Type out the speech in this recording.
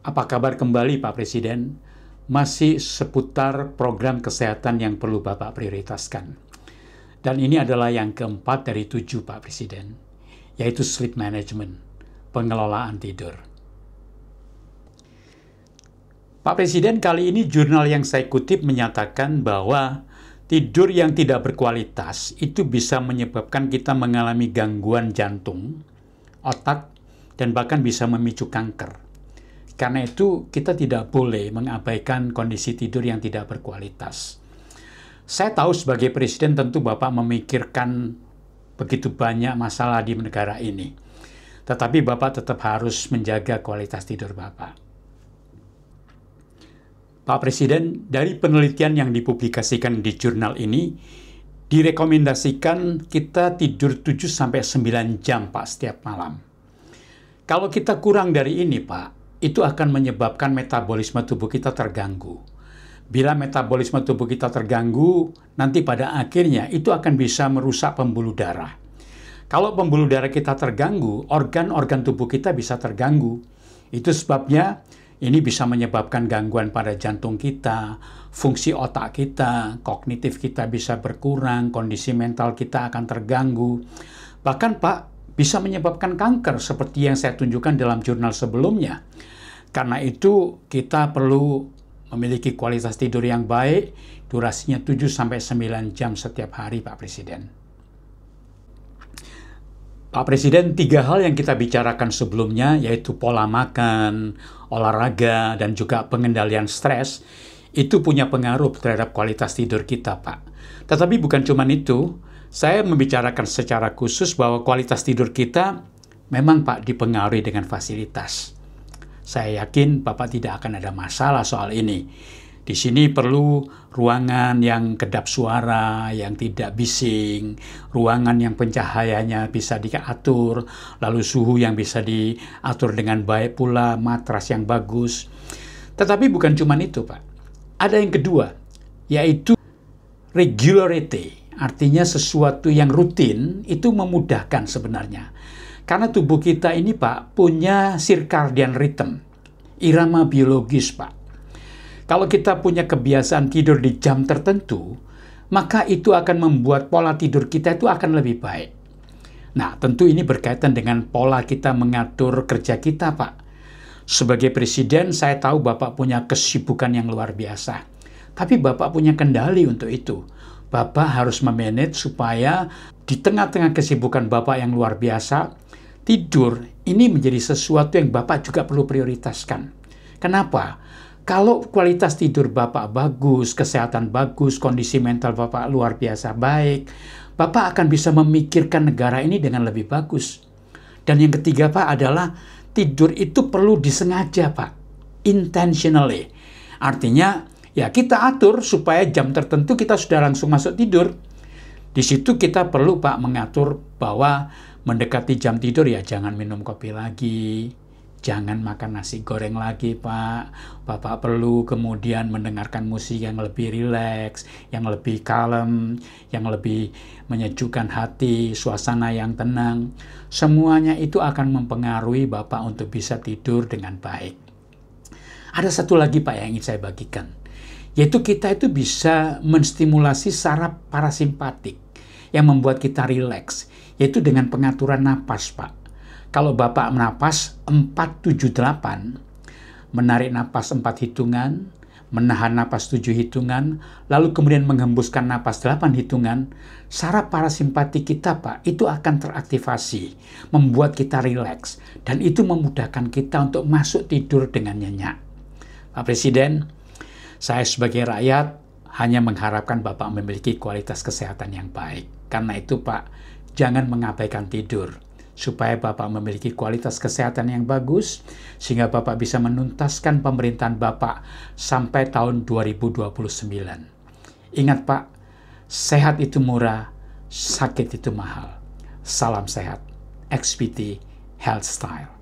Apa kabar kembali Pak Presiden? Masih seputar program kesehatan yang perlu Bapak prioritaskan. Dan ini adalah yang keempat dari 7 Pak Presiden, yaitu sleep management, pengelolaan tidur. Pak Presiden, kali ini jurnal yang saya kutip menyatakan bahwa tidur yang tidak berkualitas itu bisa menyebabkan kita mengalami gangguan jantung, otak, dan bahkan bisa memicu kanker. Karena itu, kita tidak boleh mengabaikan kondisi tidur yang tidak berkualitas. Saya tahu sebagai Presiden tentu Bapak memikirkan begitu banyak masalah di negara ini. Tetapi Bapak tetap harus menjaga kualitas tidur Bapak. Pak Presiden, dari penelitian yang dipublikasikan di jurnal ini, direkomendasikan kita tidur 7-9 jam Pak setiap malam. Kalau kita kurang dari ini Pak, itu akan menyebabkan metabolisme tubuh kita terganggu. Bila metabolisme tubuh kita terganggu, nanti pada akhirnya itu akan bisa merusak pembuluh darah. Kalau pembuluh darah kita terganggu, organ-organ tubuh kita bisa terganggu. Itu sebabnya ini bisa menyebabkan gangguan pada jantung kita, fungsi otak kita, kognitif kita bisa berkurang, kondisi mental kita akan terganggu. Bahkan Pak, bisa menyebabkan kanker seperti yang saya tunjukkan dalam jurnal sebelumnya. Karena itu kita perlu memiliki kualitas tidur yang baik, durasinya 7-9 jam setiap hari Pak Presiden. Pak Presiden, 3 hal yang kita bicarakan sebelumnya yaitu pola makan, olahraga, dan juga pengendalian stres, itu punya pengaruh terhadap kualitas tidur kita Pak. Tetapi bukan cuma itu, saya membicarakan secara khusus bahwa kualitas tidur kita memang Pak dipengaruhi dengan fasilitas. Saya yakin Bapak tidak akan ada masalah soal ini. Di sini perlu ruangan yang kedap suara, yang tidak bising, ruangan yang pencahayaannya bisa diatur, lalu suhu yang bisa diatur dengan baik pula, matras yang bagus. Tetapi bukan cuma itu Pak. Ada yang kedua, yaitu regularity. Artinya sesuatu yang rutin itu memudahkan sebenarnya. Karena tubuh kita ini Pak punya circadian rhythm, irama biologis Pak. Kalau kita punya kebiasaan tidur di jam tertentu, maka itu akan membuat pola tidur kita itu akan lebih baik. Nah, tentu ini berkaitan dengan pola kita mengatur kerja kita Pak. Sebagai Presiden, saya tahu Bapak punya kesibukan yang luar biasa. Tapi Bapak punya kendali untuk itu. Bapak harus memanage supaya di tengah-tengah kesibukan Bapak yang luar biasa, tidur ini menjadi sesuatu yang Bapak juga perlu prioritaskan. Kenapa? Kalau kualitas tidur Bapak bagus, kesehatan bagus, kondisi mental Bapak luar biasa baik, Bapak akan bisa memikirkan negara ini dengan lebih bagus. Dan yang ketiga Pak adalah tidur itu perlu disengaja Pak, intentionally. Artinya, ya kita atur supaya jam tertentu kita sudah langsung masuk tidur. Di situ kita perlu Pak mengatur bahwa mendekati jam tidur ya jangan minum kopi lagi, jangan makan nasi goreng lagi Pak. Bapak perlu kemudian mendengarkan musik yang lebih rileks, yang lebih kalem, yang lebih menyejukkan hati, suasana yang tenang. Semuanya itu akan mempengaruhi Bapak untuk bisa tidur dengan baik. Ada satu lagi Pak yang ingin saya bagikan. Yaitu kita itu bisa menstimulasi saraf parasimpatik yang membuat kita rileks, yaitu dengan pengaturan napas Pak. Kalau Bapak menapas 4-7-8, menarik napas 4 hitungan, menahan napas 7 hitungan, lalu kemudian menghembuskan napas 8 hitungan, saraf parasimpatik kita Pak, itu akan teraktivasi, membuat kita rileks, dan itu memudahkan kita untuk masuk tidur dengan nyenyak. Pak Presiden, saya sebagai rakyat hanya mengharapkan Bapak memiliki kualitas kesehatan yang baik. Karena itu Pak, jangan mengabaikan tidur. Supaya Bapak memiliki kualitas kesehatan yang bagus, sehingga Bapak bisa menuntaskan pemerintahan Bapak sampai tahun 2029. Ingat Pak, sehat itu murah, sakit itu mahal. Salam sehat, XPT Health Style.